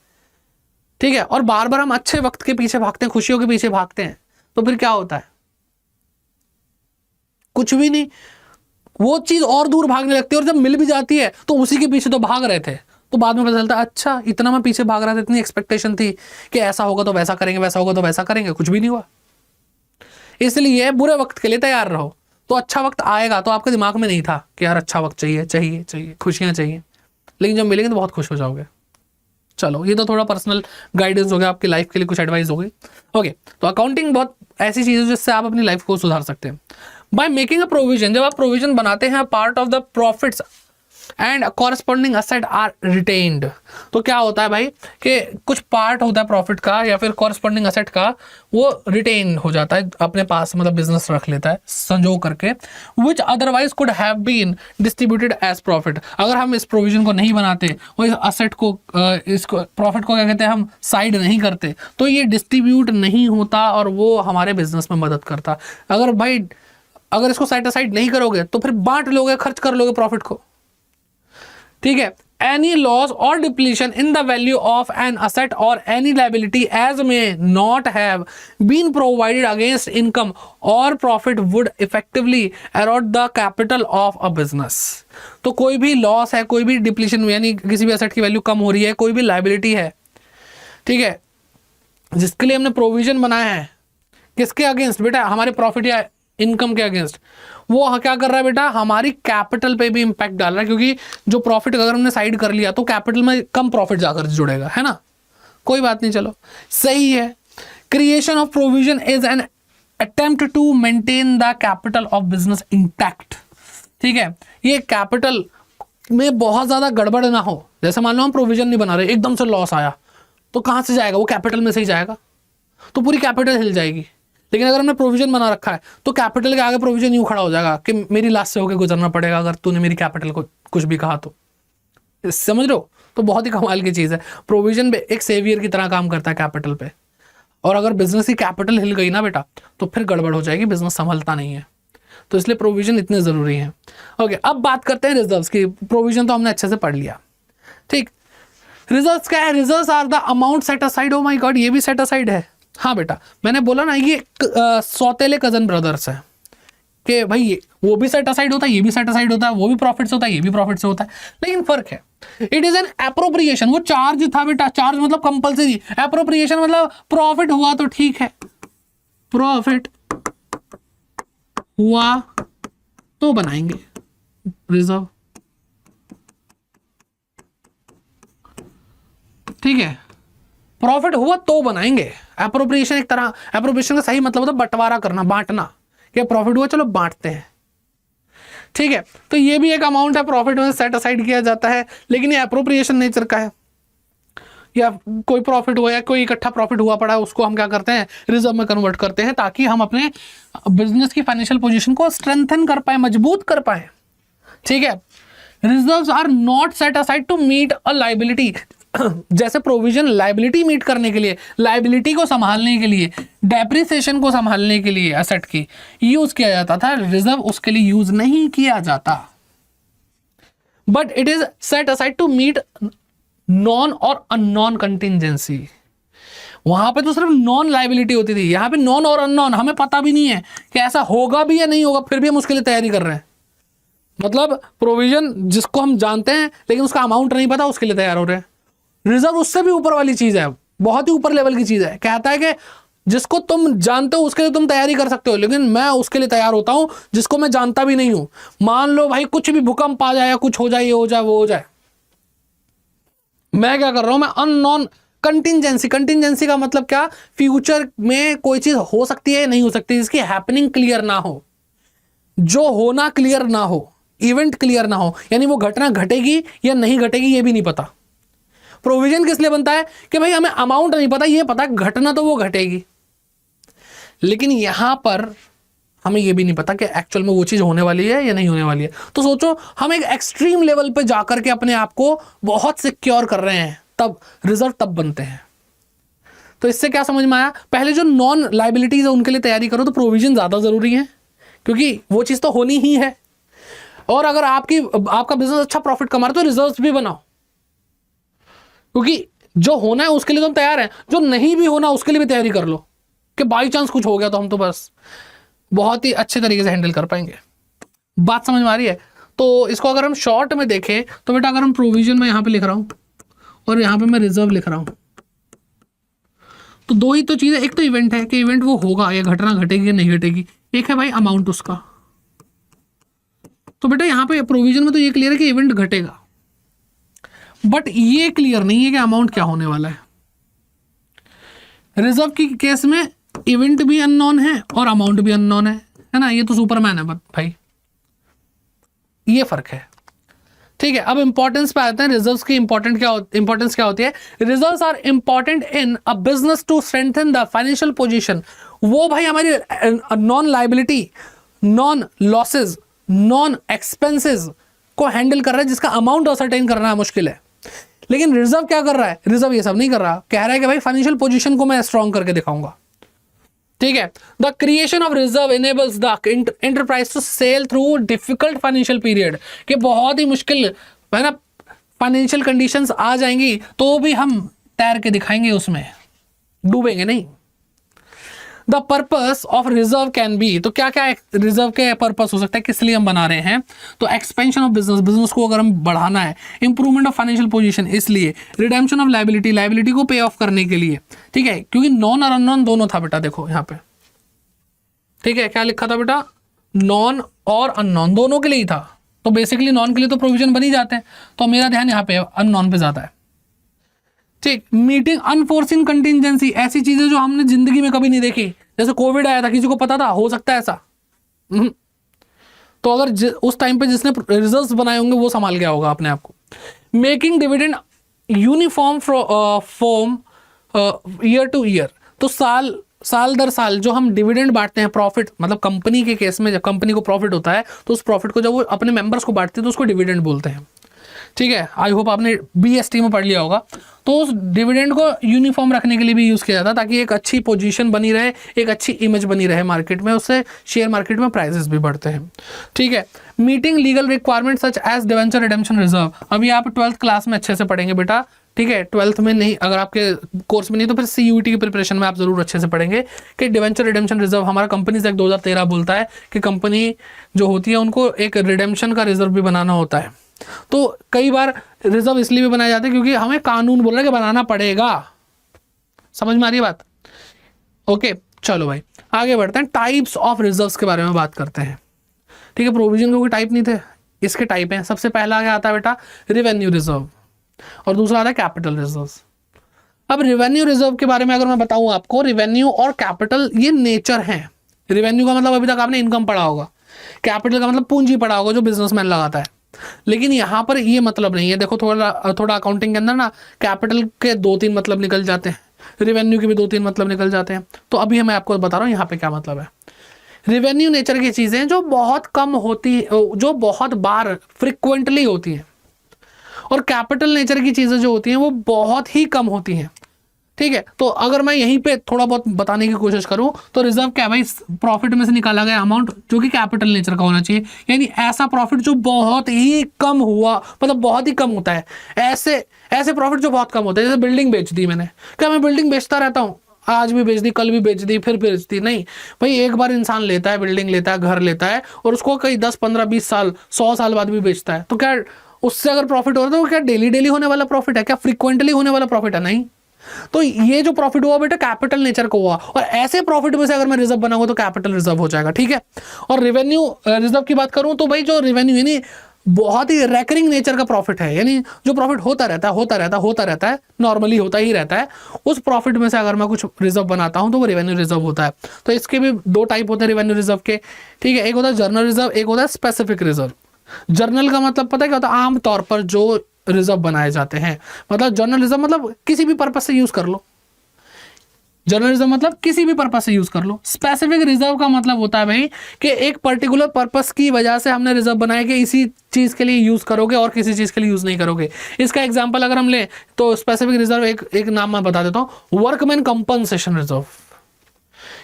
ठीक है, और बार बार हम अच्छे वक्त के पीछे भागते हैं, खुशियों के पीछे भागते हैं, तो फिर क्या होता है, कुछ भी नहीं, वो चीज और दूर भागने लगती है, और जब मिल भी जाती है तो उसी के पीछे तो भाग रहे थे, तो बाद में पता चलता है अच्छा इतना मैं पीछे भाग रहा था, इतनी एक्सपेक्टेशन थी कि ऐसा होगा तो वैसा करेंगे, वैसा होगा तो वैसा करेंगे, कुछ भी नहीं हुआ। इसलिए बुरे वक्त के लिए तैयार रहो, तो अच्छा वक्त आएगा। तो आपके दिमाग में नहीं था कि यार अच्छा वक्त चाहिए चाहिए चाहिए, खुशियां चाहिए, लेकिन जब मिलेंगे तो बहुत खुश हो जाओगे। चलो, ये तो थोड़ा पर्सनल गाइडेंस हो गया, आपकी लाइफ के लिए कुछ एडवाइस हो गई। ओके, तो अकाउंटिंग बहुत ऐसी चीज है जिससे आप अपनी लाइफ को सुधार सकते हैं। बाय मेकिंग अ प्रोविजन, जब आप प्रोविजन बनाते हैं, part of the profits and corresponding asset are retained, तो क्या होता है भाई कि कुछ पार्ट होता है प्रॉफिट का या फिर कॉरस्पॉन्डिंग असेट का, वो रिटेन हो जाता है अपने पास, मतलब बिजनेस रख लेता है संजो करके, which otherwise could have been distributed as profit. अगर हम इस प्रोविजन को नहीं बनाते और इस असेट को, इसको प्रॉफिट को क्या कहते हैं, हम साइड नहीं करते, तो ये डिस्ट्रीब्यूट नहीं होता और वो हमारे बिजनेस में मदद करता। अगर इसको साइड साइड नहीं करोगे तो फिर बांट लोगे, खर्च कर लोगे प्रॉफिट को। ठीक है, एनी लॉस और depletion in the value of an asset और any liability as may not have been provided against income और profit would effectively erode the capital of a business. तो कोई भी लॉस है, कोई भी डिप्लीशन यानी किसी भी असेट की वैल्यू कम हो रही है, कोई भी लायबिलिटी है, ठीक है, जिसके लिए हमने प्रोविजन बनाया है, किसके अगेंस्ट बेटा, हमारे प्रॉफिट या इनकम के अगेंस्ट, वो क्या कर रहा है बेटा, हमारी कैपिटल पे भी इंपैक्ट डाल रहा है, क्योंकि जो प्रॉफिट अगर हमने साइड कर लिया तो कैपिटल में कम प्रॉफिट जाकर जुड़ेगा, है ना। कोई बात नहीं, चलो सही है। Creation of provision is an attempt to maintain the capital of business intact. ठीक है, ये कैपिटल में बहुत ज्यादा गड़बड़ ना हो। जैसे मान लो हम प्रोविजन नहीं बना रहे, एकदम से लॉस आया, तो कहां से जाएगा, वो कैपिटल में से ही जाएगा, तो पूरी कैपिटल हिल जाएगी। लेकिन अगर हमने प्रोविजन बना रखा है तो कैपिटल के आगे प्रोविजन यूं खड़ा हो जाएगा कि मेरी लास्ट से होकर गुजरना पड़ेगा अगर तूने मेरी कैपिटल को कुछ भी कहा तो। समझ लो, तो बहुत ही कमाल की चीज है। प्रोविजन एक सेवियर की तरह काम करता है कैपिटल पे, और अगर बिजनेस की कैपिटल हिल गई ना बेटा तो फिर गड़बड़ हो जाएगी, बिजनेस संभलता नहीं है। तो इसलिए प्रोविजन इतने जरूरी है। ओके, अब बात करते हैं रिजर्व्स की। प्रोविजन तो हमने अच्छे से पढ़ लिया, ठीक। रिजर्व्स क्या है, reserves are the amount set aside. Oh my God, ये भी सेट असाइड है। हाँ बेटा, मैंने बोला ना ये सौतेले कजन ब्रदर्स हैं कि भाई वो भी सेट असाइड होता है, ये भी सेट असाइड होता है, वो भी प्रॉफिट से होता है, ये भी प्रॉफिट से होता है, लेकिन फर्क है। It is an appropriation. वो चार्ज था बेटा, चार्ज मतलब कंपलसरी, एप्रोप्रिएशन मतलब प्रॉफिट हुआ तो ठीक है, प्रॉफिट हुआ तो बनाएंगे रिजर्व, ठीक है, प्रॉफिट हुआ तो बनाएंगे। एप्रोप्रिएशन एक तरह, एप्रोप्रिएशन का सही मतलब होता है बंटवारा करना, बांटना, कि प्रॉफिट हुआ चलो बांटते हैं, ठीक है। तो ये भी एक अमाउंट है, प्रॉफिट में सेट असाइड किया जाता है, लेकिन ये एप्रोप्रिएशन नेचर का है। या कोई प्रॉफिट हुआ या कोई इकट्ठा प्रॉफिट हुआ पड़ा है, उसको हम क्या करते हैं, रिजर्व में कन्वर्ट करते हैं, ताकि हम अपने बिजनेस की फाइनेंशियल पोजीशन को स्ट्रेंथन कर पाए, मजबूत कर पाए, ठीक है। Reserves are not set aside to meet a liability. जैसे प्रोविजन लायबिलिटी मीट करने के लिए, लायबिलिटी को संभालने के लिए, डेप्रिसिएशन को संभालने के लिए एसेट की यूज किया जाता था, रिजर्व उसके लिए यूज नहीं किया जाता। But it is set aside to meet known और अननॉन कंटिंजेंसी। वहां पे तो सिर्फ नॉन लायबिलिटी होती थी, यहां पे नॉन और अननॉन, हमें पता भी नहीं है कि ऐसा होगा भी या नहीं होगा, फिर भी हम उसके लिए तैयारी कर रहे हैं। मतलब प्रोविजन जिसको हम जानते हैं लेकिन उसका अमाउंट नहीं पता, उसके लिए तैयार हो रहे हैं। रिजर्व उससे भी ऊपर वाली चीज है, बहुत ही ऊपर लेवल की चीज है। कहता है कि जिसको तुम जानते हो उसके लिए तुम तैयारी कर सकते हो, लेकिन मैं उसके लिए तैयार होता हूं जिसको मैं जानता भी नहीं हूं। मान लो भाई कुछ भी भूकंप आ जाए या कुछ हो जाए, ये हो जाए वो हो जाए, मैं क्या कर रहा हूं, मैं अननोन कंटिंजेंसी। कंटिंजेंसी का मतलब क्या, फ्यूचर में कोई चीज हो सकती है नहीं हो सकती, जिसकी हैपनिंग क्लियर ना हो, जो होना क्लियर ना हो, इवेंट क्लियर ना हो, यानी वो घटना घटेगी या नहीं घटेगी ये भी नहीं पता। प्रोविजन किस लिए बनता है कि भाई हमें अमाउंट नहीं पता, ये पता घटना तो वो घटेगी, लेकिन यहां पर हमें ये भी नहीं पता कि एक्चुअल में वो चीज होने वाली है या नहीं होने वाली है। तो सोचो हम एक एक्सट्रीम लेवल पे जाकर के अपने आप को बहुत सिक्योर कर रहे हैं, तब रिजर्व तब बनते हैं। तो इससे क्या समझ में आया, पहले जो नॉन लाइबिलिटीज है उनके लिए तैयारी करो तो प्रोविजन ज्यादा जरूरी है, क्योंकि वो चीज तो होनी ही है। और अगर आपका बिजनेस अच्छा प्रॉफिट कमा रहा है तो रिजर्व्स भी बनाओ, क्योंकि जो होना है उसके लिए तो हम तैयार हैं, जो नहीं भी होना उसके लिए भी तैयारी कर लो कि बाई चांस कुछ हो गया तो हम तो बस बहुत ही अच्छे तरीके से हैंडल कर पाएंगे। बात समझ में आ रही है? तो इसको अगर हम शॉर्ट में देखें तो बेटा अगर हम प्रोविजन में यहां पे लिख रहा हूं और यहां पे मैं रिजर्व लिख रहा हूं, तो दो ही तो चीजें, एक तो इवेंट है कि इवेंट वो होगा या घटना घटेगी या नहीं घटेगी, एक है भाई अमाउंट उसका। तो बेटा यहां पे प्रोविजन में तो ये क्लियर है कि इवेंट घटेगा, बट ये क्लियर नहीं है कि अमाउंट क्या होने वाला है। रिजर्व की केस में इवेंट भी अननोन है और अमाउंट भी अननोन है ना, ये तो सुपरमैन है भाई, ये फर्क है। ठीक है, अब इंपॉर्टेंस पे आते हैं। रिजर्व्स की इंपॉर्टेंस क्या होती है? Reserves are important in a business to strengthen the financial position. वो भाई हमारी known liability, known losses, known expenses को हैंडल कर रहा है, जिसका अमाउंट असरटेन करना है मुश्किल है। लेकिन रिजर्व क्या कर रहा है? रिजर्व ये सब नहीं कर रहा, कह रहा है कि भाई फाइनेंशियल पोजीशन को मैं स्ट्रॉन्ग करके दिखाऊंगा। ठीक है, the creation of reserve enables the enterprise to sail through difficult financial period, कि बहुत ही मुश्किल है ना फाइनेंशियल कंडीशंस आ जाएंगी तो भी हम तैर के दिखाएंगे, उसमें डूबेंगे नहीं। The purpose of reserve can be, तो क्या क्या रिजर्व के पर्पस हो सकता है, किस लिए हम बना रहे हैं? तो एक्सपेंशन ऑफ बिजनेस, बिजनेस को अगर हम बढ़ाना है, इंप्रूवमेंट ऑफ फाइनेंशियल पोजीशन इसलिए, रिडेम्पशन ऑफ लाइबिलिटी, लाइबिलिटी को पे ऑफ करने के लिए। ठीक है, क्योंकि नॉन और अननोन दोनों था बेटा, देखो यहाँ पे। ठीक है, क्या लिखा था बेटा? नॉन और अननोन दोनों के लिए ही था। तो बेसिकली नॉन के लिए तो प्रोविजन बन ही जाते हैं, तो मेरा ध्यान यहाँ पे अननोन पे ज्यादा है। ठीक, मीटिंग अनफोर्सिन कंटिजेंसी, ऐसी चीजें जो हमने जिंदगी में कभी नहीं देखी, जैसे कोविड आया था, किसी को पता था हो सकता है ऐसा? तो अगर उस टाइम पे जिसने रिजर्व्स बनाए होंगे वो संभाल गया होगा अपने आप को। Making dividend uniform form year two year, तो साल दर साल जो हम डिविडेंड बांटते हैं, प्रॉफिट मतलब कंपनी के केस में जब कंपनी को प्रॉफिट होता है तो उस प्रॉफिट को जब वो अपने मेंबर्स को बांटती है तो उसको डिविडेंड बोलते हैं। ठीक है, आई होप आपने बीएसटी में पढ़ लिया होगा। तो उस डिविडेंड को यूनिफॉर्म रखने के लिए भी यूज किया जाता, ताकि एक अच्छी पोजीशन बनी रहे, एक अच्छी इमेज बनी रहे मार्केट में, उससे शेयर मार्केट में प्राइसेस भी बढ़ते हैं। ठीक है, meeting legal requirement such as debenture redemption reserve, अभी आप 12th क्लास में अच्छे से पढ़ेंगे बेटा। ठीक है, 12th में नहीं, अगर आपके कोर्स में नहीं तो फिर सीयूईटी की प्रिपरेशन में आप जरूर अच्छे से पढ़ेंगे कि डिवेंचर रिडेम्पशन रिजर्व हमारा कंपनीज एक्ट 2013 बोलता है कि कंपनी जो होती है उनको एक रिडेम्पशन का रिजर्व भी बनाना होता है। तो कई बार रिजर्व इसलिए भी बनाए जाते हैं क्योंकि हमें कानून बोल रहा है कि बनाना पड़ेगा। समझ में आ रही है बात? ओके, चलो भाई आगे बढ़ते हैं, टाइप्स ऑफ रिजर्व्स के बारे में बात करते हैं। ठीक है, प्रोविजन के कोई टाइप नहीं थे, इसके टाइप हैं। सबसे पहला क्या आता है बेटा? रेवेन्यू रिजर्व, और दूसरा आता है कैपिटल रिजर्व। अब रेवेन्यू रिजर्व के बारे में अगर मैं बताऊं आपको, रेवेन्यू और कैपिटल ये नेचर है। रेवेन्यू का मतलब अभी तक आपने इनकम पढ़ा होगा, कैपिटल का मतलब पूंजी पढ़ा होगा जो बिजनेसमैन लगाता है। लेकिन यहां पर ये मतलब नहीं है। देखो थोड़ा अकाउंटिंग के अंदर ना कैपिटल के 2-3 मतलब निकल जाते हैं, रेवेन्यू के भी 2-3 मतलब निकल जाते हैं। तो अभी मैं आपको बता रहा हूं यहाँ पे क्या मतलब है। रेवेन्यू नेचर की चीजें जो बहुत कम होती, जो बहुत बार फ्रिक्वेंटली होती हैं, और कैपिटल नेचर की चीजें जो होती हैं वो बहुत ही कम होती हैं। ठीक है, तो अगर मैं यहीं पे थोड़ा बहुत बताने की कोशिश करूं तो रिजर्व क्या भाई? प्रॉफिट में से निकाला गया अमाउंट जो कि कैपिटल नेचर का होना चाहिए, यानी ऐसा प्रॉफिट जो बहुत ही कम हुआ, मतलब बहुत ही कम होता है। ऐसे प्रॉफिट जो बहुत कम होते हैं, जैसे बिल्डिंग बेच दी मैंने, क्या मैं बिल्डिंग बेचता रहता हूँ? आज भी बेच दी, कल भी बेच दी, फिर बेच दी? नहीं भाई, एक बार इंसान लेता है, बिल्डिंग लेता है, घर लेता है, और उसको कई 10, 15, 20 साल, 100 साल बाद भी बेचता है। तो क्या उससे अगर प्रॉफिट हो रहा है तो वो क्या डेली होने वाला प्रॉफिट है? क्या फ्रिक्वेंटली होने वाला प्रॉफिट है? नहीं। तो ये जो प्रॉफिट हुआ बेटा कैपिटल नेचर का हुआ, और ऐसे प्रॉफिट में से अगर मैं रिजर्व बनाऊंगा तो कैपिटल रिजर्व हो जाएगा। ठीक है, और रेवेन्यू रिजर्व की बात करूं तो भाई जो रेवेन्यू यानी बहुत ही रेकरिंग नेचर का प्रॉफिट है, यानी जो प्रॉफिट होता रहता है, नॉर्मली होता ही रहता है, उस प्रॉफिट में से अगर मैं कुछ रिजर्व बनाता हूं तो वो रेवेन्यू रिजर्व होता है। तो इसके भी 2 टाइप होते हैं रेवेन्यू रिजर्व के। ठीक है, एक होता है जर्नल रिजर्व, एक होता है स्पेसिफिक रिजर्व। जर्नल का मतलब पता है क्या होता है? आमतौर पर जो रिजर्व बनाए जाते हैं, मतलब जर्नल रिजर्व मतलब किसी भी पर्पस से यूज कर लो। जनरल रिजर्व मतलब किसी भी पर्पस से यूज कर लो। स्पेसिफिक रिजर्व का मतलब होता है भाई कि एक पर्टिकुलर पर्पस की वजह से हमने रिजर्व बनाया कि इसी चीज के लिए यूज करोगे और किसी चीज के लिए यूज नहीं करोगे। इसका एग्जांपल अगर हम ले तो स्पेसिफिक रिजर्व एक नाम मैं बता देता हूँ, वर्कमैन कंपनसेशन रिजर्व।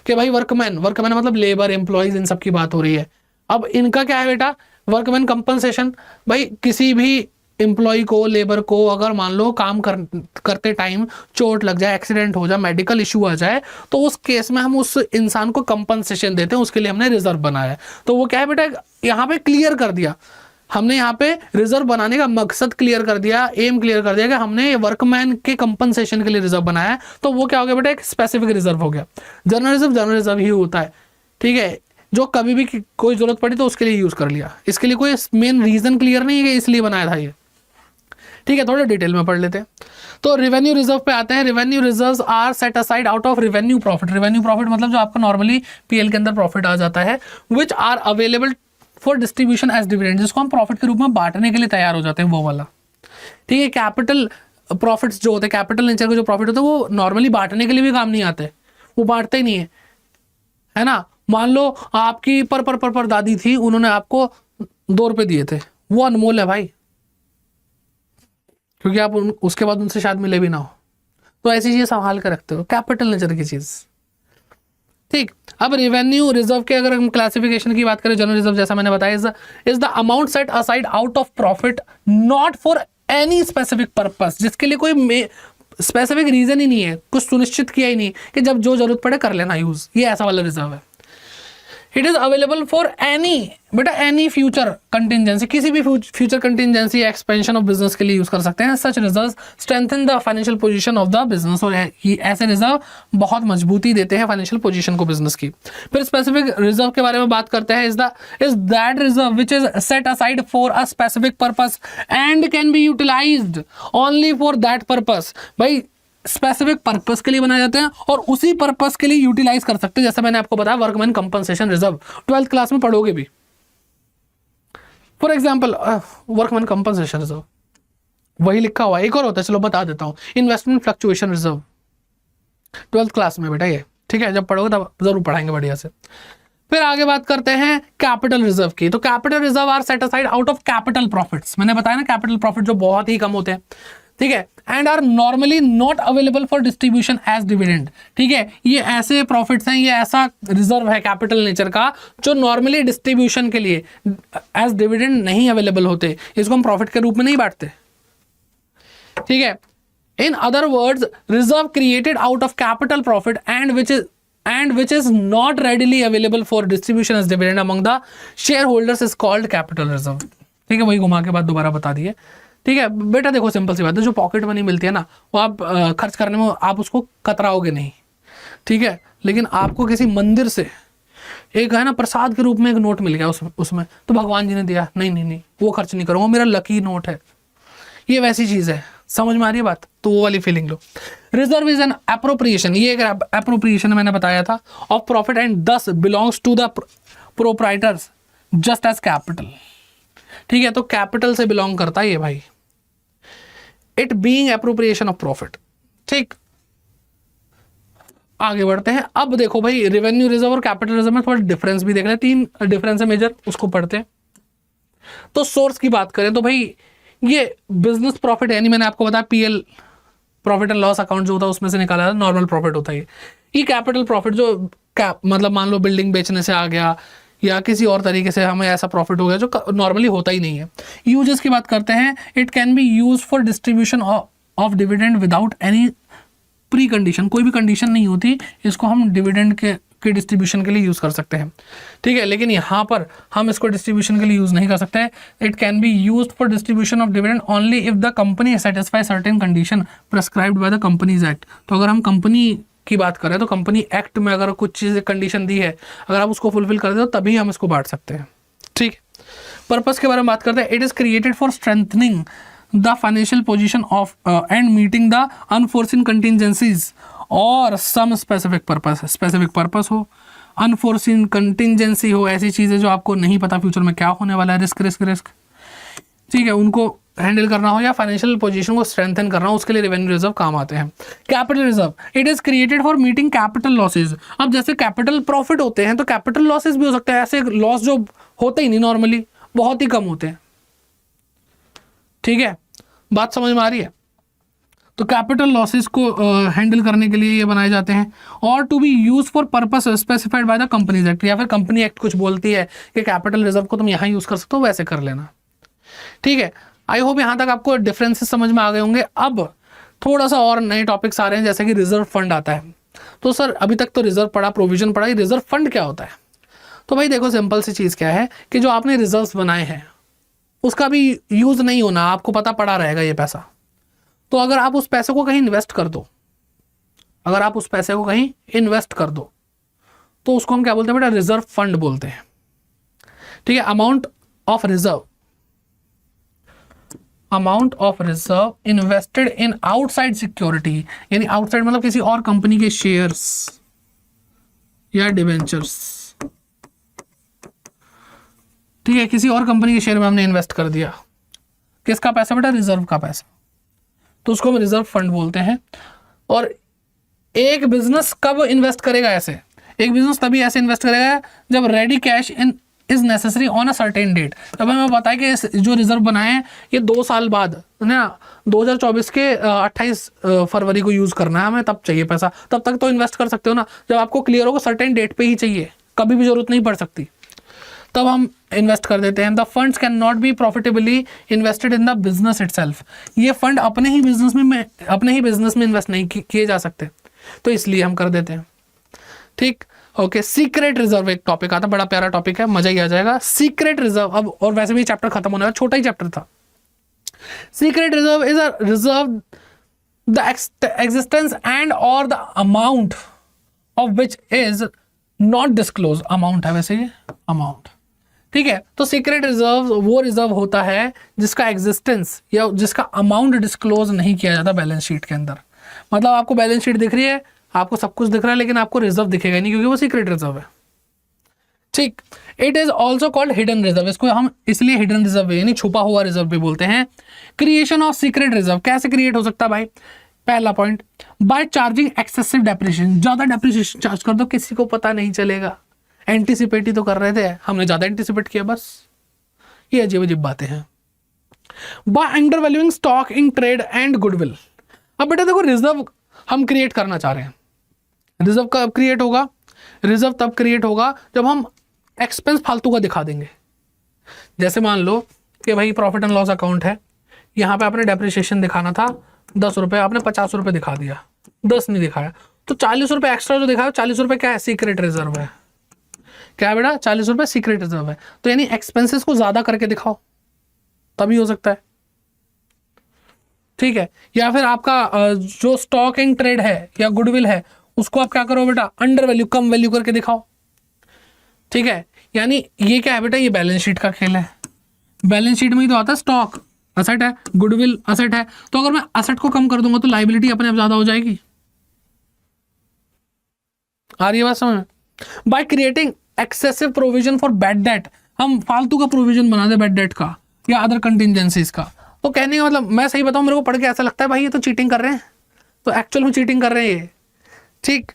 कि भाई वर्कमैन मतलब लेबर एम्प्लॉइज इन सब की बात हो रही है। अब इनका क्या है बेटा, वर्कमैन कंपनसेशन, भाई किसी भी एम्प्लॉय को, लेबर को अगर मान लो काम करते टाइम चोट लग जाए, एक्सीडेंट हो जाए, मेडिकल इशू आ जाए, तो उस केस में हम उस इंसान को कंपनसेशन देते हैं, उसके लिए हमने रिजर्व बनाया है। तो वो क्या है बेटा, यहाँ पे क्लियर कर दिया हमने, यहाँ पे रिजर्व बनाने का मकसद क्लियर कर दिया, एम क्लियर कर दिया कि हमने वर्कमैन के कंपनसेशन के लिए रिजर्व बनाया है। तो वो क्या हो गया बेटा, एक स्पेसिफिक रिजर्व हो गया। जनरल रिजर्व ही होता है, ठीक है, जो कभी भी कोई जरूरत पड़ी तो उसके लिए यूज कर लिया। इसके लिए कोई मेन रीजन क्लियर नहीं है कि इसलिए बनाया था ये, ठीक है। थोड़ा डिटेल में पढ़ लेते हैं। तो रेवेन्यू रिजर्व पे आते हैं। Revenue reserves are set aside out of revenue profit. Revenue profit मतलब जो आपका नॉर्मली पीएल के अंदर प्रॉफिट आ जाता है, which are available for distribution as dividend, जिसको हम प्रॉफिट के रूप में बांटने के लिए तैयार हो जाते हैं, वो वाला, ठीक है। कैपिटल प्रॉफिट्स जो होते हैं, कैपिटल नेचर के जो प्रॉफिट होते हैं, वो नॉर्मली बांटने के लिए भी काम नहीं आते, वो बांटते ही नहीं है ना। मान लो आपकी पर दादी थी, उन्होंने आपको 2 रुपए दिए थे, वो अनमोल है भाई, क्योंकि आप उसके बाद उनसे शायद मिले भी ना हो। तो ऐसी चीज संभाल कर रखते हो, कैपिटल नेचर की चीज, ठीक। अब रेवेन्यू रिजर्व के अगर हम क्लासिफिकेशन की बात करें, जनरल रिजर्व जैसा मैंने बताया is the amount set aside out of profit not for any specific purpose, जिसके लिए कोई स्पेसिफिक रीजन ही नहीं है, कुछ सुनिश्चित किया ही नहीं कि जब जो जरूरत पड़े कर लेना यूज, ये ऐसा वाला रिजर्व है। It is available for any बेटा एनी फ्यूचर कंटिजेंसी, किसी भी future contingency expansion of business के लिए यूज कर सकते हैं। Such reserve strengthen the financial position of the business, और ऐसे रिजर्व बहुत मजबूती देते हैं फाइनेंशियल पोजीशन को बिजनेस की। फिर स्पेसिफिक रिजर्व के बारे में बात करते हैं, is that reserve which is set aside for a specific purpose and can be utilised only for that purpose. भाई स्पेसिफिक पर्पस के लिए बनाए जाते हैं और उसी पर्पस के लिए यूटिलाइज कर सकते हैं। जैसे मैंने आपको बताया workman compensation reserve 12th class में पढ़ोगे भी। For example workman compensation reserve वही लिखा हुआ है, एक और होता है, चलो बता देता हूं, investment fluctuation reserve 12th class में बेटा ये, ठीक है, जब पढ़ोगे तब जरूर पढ़ाएंगे बढ़िया से। फिर आगे बात करते हैं कैपिटल रिजर्व की। तो capital reserve are set aside out of capital profits, मैंने बताया ना कैपिटल प्रॉफिट जो बहुत ही कम होते हैं, ठीक है, and are normally not available for distribution as dividend, ठीक है। ये ऐसे प्रॉफिट्स हैं, ये ऐसा रिजर्व है कैपिटल नेचर का जो नॉर्मली डिस्ट्रीब्यूशन के लिए एज डिविडेंड नहीं अवेलेबल होते, इसको हम प्रॉफिट के रूप में नहीं बांटते, ठीक है। In other words reserve created out of capital profit and which is not readily available for distribution as dividend among the shareholders is called capital reserve, ठीक है। वही घुमा के बाद दोबारा बता दिए, ठीक है बेटा। देखो सिंपल सी बात है, जो पॉकेट मनी मिलती है ना, वो आप खर्च करने में आप उसको कतराओगे नहीं, ठीक है। लेकिन आपको किसी मंदिर से एक है ना प्रसाद के रूप में एक नोट मिल गया उसमें तो भगवान जी ने दिया, नहीं वो खर्च नहीं करूंगा, मेरा लकी नोट है, ये वैसी चीज है। समझ में आ रही है बात? तो वो वाली फीलिंग लो। रिजर्व इज एन एप्रोप्रिएशन, ये एक एप्रोप्रिएशन मैंने बताया था, of profit and thus belongs to the proprietors just as capital, ठीक है। तो कैपिटल से बिलोंग करता है ये भाई, it being appropriation of profit, ठीक। आगे बढ़ते हैं। अब देखो भाई रेवेन्यू रिजर्व और कैपिटल रिजर्व में थोड़ा डिफरेंस भी देख रहे हैं, 3 डिफरेंस है मेजर, उसको पढ़ते हैं। तो सोर्स की बात करें तो भाई ये बिजनेस प्रॉफिट यानी मैंने आपको बताया PL profit and loss account जो होता है उसमें से निकाला है, नॉर्मल प्रॉफिट होता है ये कैपिटल प्रॉफिट जो मतलब मान लो बिल्डिंग बेचने से आ गया या किसी और तरीके से हमें ऐसा प्रॉफिट हो गया जो नॉर्मली होता ही नहीं है। यूजेस की बात करते हैं, it can be use for distribution of dividend without any pre condition, कोई भी कंडीशन नहीं होती, इसको हम डिविडेंड के डिस्ट्रीब्यूशन के लिए यूज कर सकते हैं, ठीक है। लेकिन यहाँ पर हम इसको डिस्ट्रीब्यूशन के लिए यूज नहीं कर सकते। It can be used for distribution of dividend only if the company satisfy certain condition prescribed bye the Companies act. तो अगर हम कंपनी की बात करें तो कंपनी एक्ट में अगर कुछ चीज़ें कंडीशन दी है, अगर आप उसको फुलफिल कर दे तो तभी हम इसको बांट सकते हैं, ठीक। पर्पस के बारे में बात करते हैं, it is created for strengthening the financial position of and meeting the unforeseen contingencies और सम स्पेसिफिक पर्पस हो, अनफोर्सिन कंटिजेंसी हो, ऐसी चीज़ें जो आपको नहीं पता फ्यूचर में क्या होने वाला है, रिस्क, ठीक है, उनको हैंडल करना हो या फाइनेंशियल पोजीशन को स्ट्रेंथन करना हो, उसके लिए रेवेन्यू रिजर्व काम आते हैं। Capital reserve, it is created for meeting capital losses. अब जैसे कैपिटल प्रॉफिट होते हैं तो कैपिटल लॉसेज भी हो सकते हैं, ऐसे लॉस जो होते ही नहीं नॉर्मली, बहुत ही कम होते हैं। ठीक है, बात समझ में आ रही है? तो कैपिटल लॉसेस को हैंडल करने के लिए ये बनाए जाते हैं। और to be use for purpose specified by the Companies Act, या फिर कंपनी एक्ट कुछ बोलती है कि कैपिटल रिजर्व को तुम यहाँ यूज कर सकते हो, वैसे कर लेना। ठीक है, आई होप यहाँ तक आपको डिफरेंसेस समझ में आ गए होंगे। अब थोड़ा सा और नए टॉपिक्स आ रहे हैं, जैसे कि रिजर्व फंड आता है। तो सर अभी तक तो रिजर्व पढ़ा, प्रोविजन पढ़ा, रिजर्व फंड क्या होता है? तो भाई देखो, सिंपल सी चीज़ क्या है कि जो आपने रिजर्व्स बनाए हैं उसका भी यूज नहीं होना, आपको पता पड़ा रहेगा ये पैसा। तो अगर आप उस पैसे को कहीं इन्वेस्ट कर दो, अगर आप उस पैसे को कहीं इन्वेस्ट कर दो तो उसको हम क्या बोलते हैं बेटा? रिजर्व फंड बोलते हैं। ठीक है, amount of reserve, amount of reserve invested in outside security, यानी आउटसाइड मतलब किसी और कंपनी के शेयर्स या डिवेंचर्स। ठीक है, किसी और कंपनी के शेयर में हमने इन्वेस्ट कर दिया, किसका पैसा बेटा? रिजर्व का पैसा, तो उसको हम रिजर्व फंड बोलते हैं। और एक बिजनेस कब इन्वेस्ट करेगा ऐसे? एक बिजनेस तभी ऐसे इन्वेस्ट करेगा जब ready cash in is necessary on a certain date. तब हमें बताया कि जो रिजर्व बनाए हैं ये 2 साल बाद ना 2024 के 28 फरवरी को यूज करना है हमें, तब चाहिए पैसा। तब तक तो इन्वेस्ट कर सकते हो ना, जब आपको क्लियर होगा सर्टेन डेट पे ही चाहिए, कभी भी जरूरत नहीं पड़ सकती, तब हम इन्वेस्ट कर देते हैं। The funds can not B profitably invested in the business itself. ये फंड अपने ही बिजनेस में इन्वेस्ट नहीं किए जा सकते, तो इसलिए हम कर देते हैं। ठीक, ओके। सीक्रेट रिजर्व एक टॉपिक आता, बड़ा प्यारा टॉपिक है, मजा ही आ जाएगा। सीक्रेट रिजर्व, अब और वैसे भी चैप्टर खत्म होने वाला, छोटा ही चैप्टर था। Secret reserve is a reserve the existence and और the amount of which is not disclose. Amount है वैसे ये, अमाउंट। ठीक है, तो सीक्रेट रिजर्व वो रिजर्व होता है जिसका एग्जिस्टेंस या जिसका अमाउंट डिस्क्लोज नहीं किया जाता बैलेंस शीट के अंदर। मतलब आपको बैलेंस शीट दिख रही है, आपको सब कुछ दिख रहा है, लेकिन आपको रिजर्व दिखेगा नहीं क्योंकि वो सीक्रेट रिजर्व है। ठीक, it is also called hidden reserve. इसको हम इसलिए हिडन रिजर्व यानी छुपा हुआ रिजर्व भी बोलते हैं। क्रिएशन ऑफ सीक्रेट रिजर्व कैसे क्रिएट हो सकता है भाई? पहला point, by charging excessive depreciation. ज्यादा डेप्रिसिएशन चार्ज कर दो, किसी को पता नहीं चलेगा। एंटीसिपेट ही तो कर रहे थे, हमने ज्यादा एंटीसिपेट किया, बस। ये अजीब अजीब बातें हैं। By under valuing stock in trade and goodwill. अब बेटा देखो, रिजर्व हम क्रिएट करना चाह रहे हैं। रिजर्व कब क्रिएट होगा? रिजर्व तब क्रिएट होगा जब हम एक्सपेंस फालतू का दिखा देंगे। जैसे मान लो कि भाई प्रॉफिट एंड लॉस अकाउंट है, यहाँ पे आपने डेप्रिसिएशन दिखाना था 10 रुपए, आपने 50 रुपए दिखा दिया, 10 नहीं दिखाया, तो 40 रुपए एक्स्ट्रा जो दिखाया, 40 रुपए क्या है? सीक्रेट रिजर्व है। क्या है बेटा? 40 रुपए सीक्रेट रिजर्व है। तो यानी एक्सपेंसेस को ज्यादा करके दिखाओ, तभी हो सकता है। ठीक है, या फिर आपका जो स्टॉक इन ट्रेड है या गुडविल है, उसको आप क्या करो बेटा? अंडर वैल्यू, कम वैल्यू करके दिखाओ। ठीक है, यानी ये क्या है बेटा? ये बैलेंस शीट का खेल है। बैलेंस शीट में ही तो आता है स्टॉक असेट है, गुडविल असेट है, तो अगर मैं असेट को कम कर दूंगा तो लायबिलिटी अपने आप ज्यादा हो जाएगी। आ रही है बात समझ में? By creating excessive provision for bad debt, हम फालतू का प्रोविजन बना दे बैड डेट का या अदर कंटिजेंसीज का। तो कहने का मतलब, मैं सही बताऊं, मेरे को पढ़ के ऐसा लगता है भाई ये तो चीटिंग कर रहे हैं, तो एक्चुअल में चीटिंग कर रहे हैं ये। ठीक,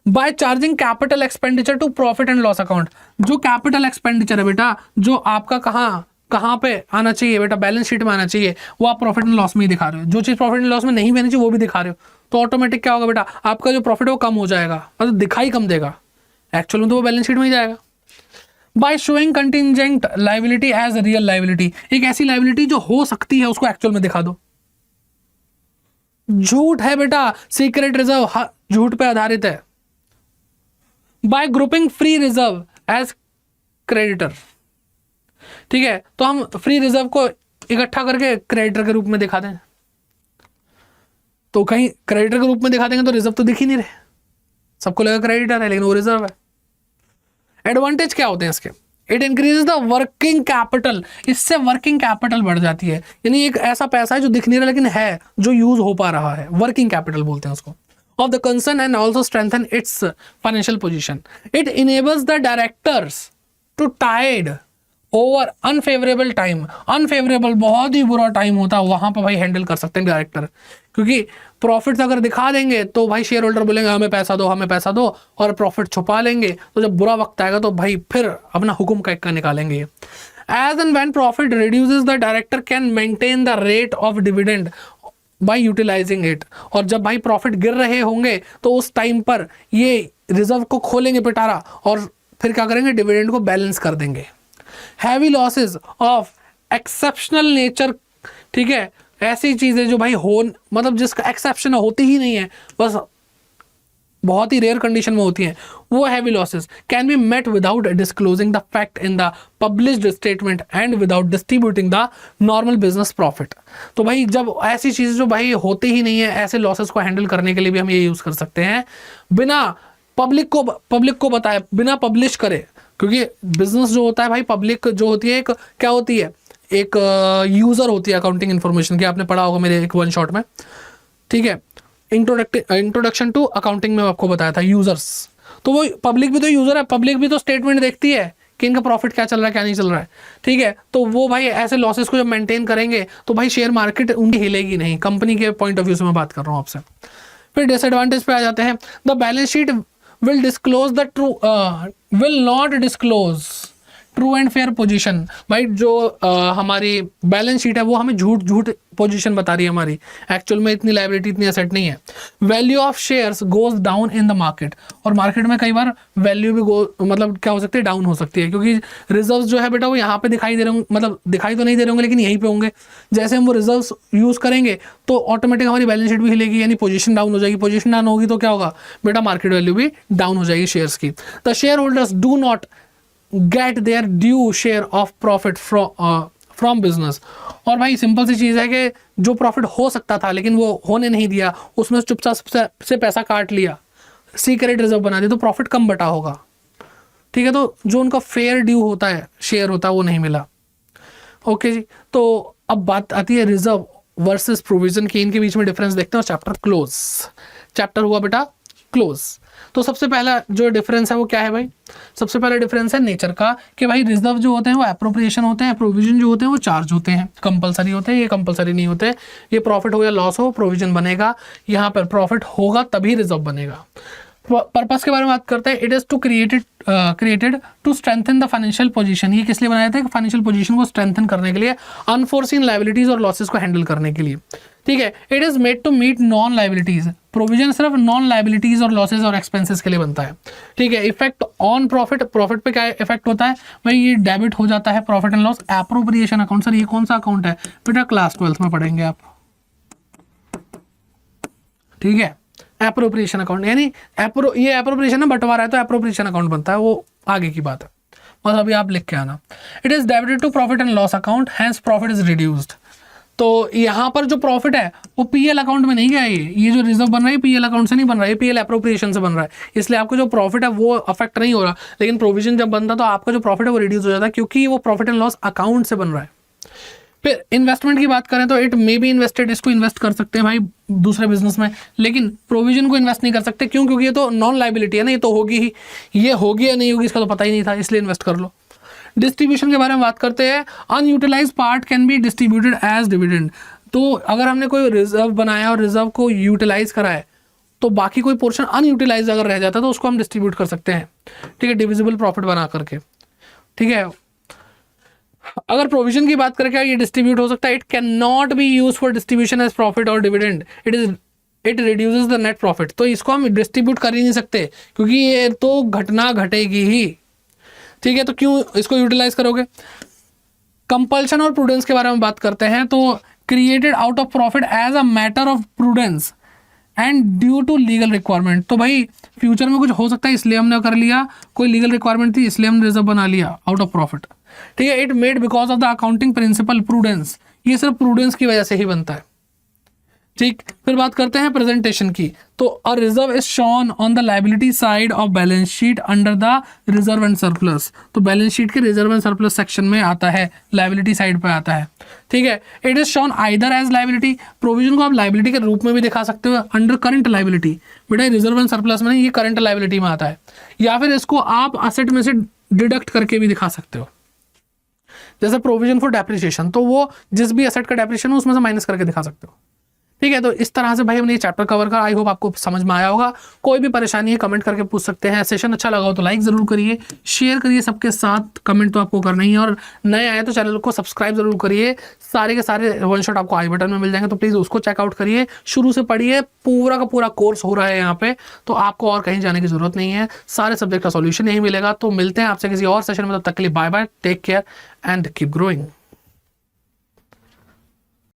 by charging capital expenditure to profit and loss account. जो कैपिटल एक्सपेंडिचर है बेटा, जो आपका कहाँ पे आना चाहिए बेटा? बैलेंस शीट में आना चाहिए, वो आप प्रॉफिट एंड लॉस में ही दिखा रहे हो। जो चीज प्रॉफिट एंड लॉस में नहीं बनी चाहिए वो भी दिखा रहे हो, तो ऑटोमेटिक क्या होगा बेटा? आपका जो प्रॉफिट है वो कम हो जाएगा, मतलब दिखाई कम देगा, एक्चुअल में तो वो बैलेंस शीट में ही जाएगा। By showing contingent liability as real liability, एक ऐसी लायबिलिटी जो हो सकती है उसको एक्चुअल में दिखा दो। झूठ है बेटा, सीक्रेट रिजर्व झूठ पे आधारित है। By grouping free reserve as creditor. ठीक है, तो हम फ्री रिजर्व को इकट्ठा करके क्रेडिटर के रूप में दिखा दें, तो कहीं क्रेडिटर के रूप में दिखा देंगे तो रिजर्व तो दिख ही नहीं रहे, सबको लगा क्रेडिटर है लेकिन वो रिजर्व है। एडवांटेज क्या होते हैं इसके? It increases the working capital, इससे वर्किंग कैपिटल बढ़ जाती है, यानी एक ऐसा पैसा है जो दिख नहीं रहा लेकिन है, जो यूज हो पा रहा है, वर्किंग कैपिटल बोलते हैं उसको, of the concern and also strengthen its financial position. It enables the directors to tide over unfavourable time, unfavourable बहुत ही बुरा टाइम होता है, वहां पर भाई हैंडल कर सकते हैं डायरेक्टर, क्योंकि प्रॉफिट अगर दिखा देंगे तो भाई शेयर होल्डर बोलेंगे हमें पैसा दो, हमें पैसा दो, और प्रॉफिट छुपा लेंगे, तो जब बुरा वक्त आएगा तो भाई फिर अपना हुक्म का इक्का निकालेंगे। As and when profit reduces the director can maintain the rate of dividend by utilising it. और जब भाई प्रॉफिट गिर रहे होंगे तो उस टाइम पर ये रिजर्व को खोलेंगे पिटारा, और फिर क्या करेंगे, डिविडेंड को बैलेंस कर देंगे। Heavy losses of exceptional nature, ठीक है, ऐसी चीजें जो भाई हो मतलब जिसका एक्सेप्शन होती ही नहीं है, बस बहुत ही रेयर कंडीशन में होती हैं, वो heavy losses can be met without disclosing the fact in the published statement and without distributing the normal business profit. तो भाई जब ऐसी चीजें जो भाई होती ही नहीं है, ऐसे लॉसेस को हैंडल करने के लिए भी हम ये यूज कर सकते हैं, बिना पब्लिक को बताए, बिना पब्लिश करे, क्योंकि बिजनेस जो होता है भाई, पब्लिक जो होती है एक क्या होती है, एक यूजर होती है अकाउंटिंग इन्फॉर्मेशन की, आपने पढ़ा होगा मेरे एक वन शॉट में, ठीक है, इंट्रोडक्शन टू अकाउंटिंग में आपको बताया था यूजर्स। तो वो पब्लिक भी तो यूजर है, पब्लिक भी तो स्टेटमेंट देखती है कि इनका प्रॉफिट क्या चल रहा है क्या नहीं चल रहा है, ठीक है। तो वो भाई ऐसे लॉसेस को जब मेंटेन करेंगे तो भाई शेयर मार्केट उनकी हिलेगी नहीं, कंपनी के पॉइंट ऑफ व्यू से मैं बात कर रहा हूँ आपसे। फिर डिसएडवांटेज पे आ जाते हैं, the balance sheet will disclose the true will not disclose true and fair position. भाई जो हमारी बैलेंस शीट है वो हमें झूठ पोजीशन बता रही है हमारी, एक्चुअल में इतनी लायबिलिटी इतनी एसेट नहीं है। Value of shares goes down in the market, और मार्केट में कई बार वैल्यू भी मतलब क्या हो सकती है, डाउन हो सकती है, क्योंकि रिजर्व जो है बेटा वो यहाँ पे दिखाई दे रहे होंगे, मतलब दिखाई तो नहीं दे रहे होंगे लेकिन यहीं पे होंगे। जैसे हम वो रिजर्व यूज करेंगे तो ऑटोमेटिक हमारी बैलेंस शीट भी हिलेगी, यानी पोजीशन डाउन हो जाएगी। पोजीशन डाउन होगी तो क्या होगा बेटा, मार्केट वैल्यू भी डाउन हो जाएगी शेयर्स की। The share holders do not gate there due share of profit from business. और भाई सिंपल सी चीज़ है कि जो प्रॉफिट हो सकता था लेकिन वो होने नहीं दिया, उसमें चुपचाप से पैसा काट लिया, सीक्रेट रिजर्व बना दिया, तो प्रॉफिट कम बटा होगा, ठीक है। तो जो उनका फेयर ड्यू होता है, शेयर होता है, वो नहीं मिला। ओके जी, तो अब बात आती है रिजर्व वर्सेस प्रोविजन की, इनके बीच में डिफरेंस देखते हैं। और चैप्टर क्लोज, चैप्टर हुआ बेटा क्लोज। तो सबसे पहला जो डिफरेंस है वो क्या है भाई, सबसे पहला डिफरेंस है नेचर का, कि भाई रिजर्व जो होते हैं वो एप्रोप्रिएशन होते हैं, प्रोविजन जो होते हैं वो चार्ज होते हैं, कंपलसरी होते हैं, ये कंपलसरी नहीं होते। ये प्रॉफिट हो या लॉस हो प्रोविजन बनेगा, यहाँ पर प्रॉफिट होगा तभी रिजर्व बनेगा। पर्पस के बारे में बात करते हैं, it is to created to strengthen the financial position. ये किस लिए बनाया था, फाइनेंशियल पोजीशन को स्ट्रेंथन करने के लिए, अनफोर्सिन लायबिलिटीज और लॉसेस को हैंडल करने के लिए, ठीक है। It is made to meet known liabilities, provision सिर्फ नॉन लायबिलिटीज और लॉसेस और एक्सपेंसेस के लिए बनता है, ठीक है। इफेक्ट ऑन प्रॉफिट, प्रॉफिट पे क्या इफेक्ट होता है भाई, ये डेबिट हो जाता है profit and loss appropriation account. Sir ये कौन सा अकाउंट है बेटा, क्लास 12th में पढ़ेंगे आप, ठीक है। एप्रोप्रिएशन अकाउंट यानी ये एप्रोप्रिएशन है, बंटवारा है तो एप्रोप्रिएशन अकाउंट बनता है, वो आगे की बात है, बस अभी आप लिख के आना। It is debited to profit and loss account, hence profit is reduced. तो यहाँ पर जो प्रॉफिट है वो पीएल अकाउंट में नहीं गया, ये जो रिजर्व बन रहा है पीएल अकाउंट से नहीं बन रहा है, पीएल एप्रोप्रिएशन से बन रहा है, इसलिए आपको जो प्रॉफिट है वो अफेक्ट नहीं हो रहा। लेकिन प्रोविजन जब बनता तो आपका जो प्रॉफिट है वो रिड्यूस हो जाता है, क्योंकि वो प्रॉफिट एंड लॉस अकाउंट से बन रहा है। फिर इन्वेस्टमेंट की बात करें तो इट मे बी इन्वेस्टेड, इसको इन्वेस्ट कर सकते हैं भाई दूसरे बिजनेस में, लेकिन प्रोविजन को इन्वेस्ट नहीं कर सकते। क्यों, क्योंकि ये तो नॉन लायबिलिटी है ना, ये तो होगी ही, ये होगी या नहीं होगी इसका तो पता ही नहीं था, इसलिए इन्वेस्ट कर लो। डिस्ट्रीब्यूशन के बारे में बात करते हैं, unutilised part can be distributed as dividend. तो अगर हमने कोई रिजर्व बनाया और रिजर्व को यूटिलाइज करा है तो बाकी कोई पोर्शन अनयूटिलाइज अगर रह जाता है तो उसको हम डिस्ट्रीब्यूट कर सकते हैं, ठीक है, डिविजिबल प्रॉफिट बना करके, ठीक है। अगर प्रोविजन की बात करें क्या ये डिस्ट्रीब्यूट हो सकता है, it can not be use for distribution as profit और dividend, it reduces the net profit. तो इसको हम डिस्ट्रीब्यूट कर ही नहीं सकते क्योंकि ये तो घटना घटेगी ही, ठीक है। तो क्यों इसको यूटिलाइज करोगे। कंपल्शन और प्रूडेंस के बारे में बात करते हैं, तो created out of profit as a matter of prudence and due to legal requirement. तो भाई फ्यूचर में कुछ हो सकता है इसलिए हमने कर लिया, कोई लीगल रिक्वायरमेंट थी इसलिए हमने रिजर्व बना लिया आउट ऑफ प्रॉफिट, ठीक है। It made because of the accounting principle prudence, ये सिर्फ प्रूडेंस की वजह से ही बनता है, ठीक। फिर बात करते हैं प्रेजेंटेशन की, तो a reserve is shown on the liability side of balance sheet under the reserve and surplus. तो बैलेंस शीट के रिजर्व एंड सरप्लस सेक्शन में आता है, लायबिलिटी साइड पे आता है, ठीक है। It is shown either as liability, provision को आप लायबिलिटी के रूप में भी दिखा सकते हो अंडर करंट लायबिलिटी, बेटा रिजर्व एंड सरप्लस में नहीं, ये करंट लायबिलिटी में आता है, या फिर इसको आप असेट में से डिडक्ट करके भी दिखा सकते हो, जैसे प्रोविजन फॉर डेप्रिसिएशन, तो वो जिस भी एसेट का डेप्रिसिएशन है उसमें से माइनस करके दिखा सकते हो। ठीक है, तो इस तरह से भाई हमने ये चैप्टर कवर करा। आई होप आपको समझ में आया होगा। कोई भी परेशानी है कमेंट करके पूछ सकते हैं। सेशन अच्छा लगा हो तो लाइक जरूर करिए, शेयर करिए सबके साथ, कमेंट तो आपको करना ही है, और नए आए तो चैनल को सब्सक्राइब जरूर करिए। सारे के सारे वन शॉट आपको आई बटन में मिल जाएंगे, तो प्लीज़ उसको चेकआउट करिए, शुरू से पढ़िए। पूरा का पूरा कोर्स हो रहा है यहाँ पे, तो आपको और कहीं जाने की जरूरत नहीं है। सारे सब्जेक्ट का सॉल्यूशन यही मिलेगा। तो मिलते हैं आपसे किसी और सेशन में, तब तक के लिए bye bye, take care and keep growing.